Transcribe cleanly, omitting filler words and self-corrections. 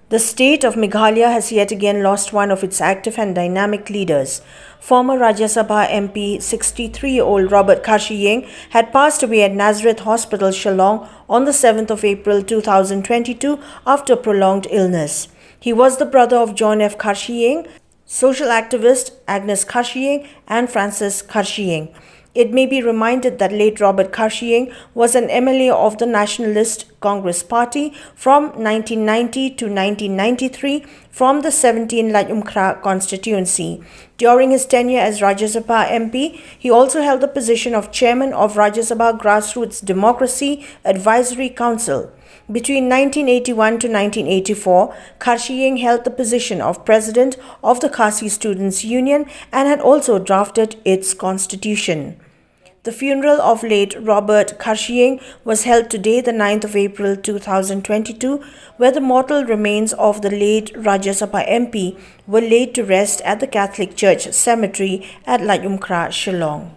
The state of Meghalaya has yet again lost one of its active and dynamic leaders. Former Rajya Sabha MP 63-year-old Robert Kharshiing had passed away at Nazareth Hospital, Shillong on the 7th of April 2022 after prolonged illness. He was the brother of John F. Kharshiing, social activist Agnes Kharshiing and Francis Kharshiing. It may be reminded that late Robert Kharshiing was an MLA of the Nationalist Congress Party from 1990 to 1993 from the 17 Layumkhra constituency. During his tenure as Rajya Sabha MP, he also held the position of chairman of Rajya Sabha Grassroots Democracy Advisory Council. Between 1981 to 1984, Kharshiing held the position of president of the KHASI Students' Union and had also drafted its constitution. The funeral of late Robert Kharshiing was held today, the 9th of April 2022, where the mortal remains of the late Rajya Sabha MP were laid to rest at the Catholic Church Cemetery at Layumkhra, Shillong.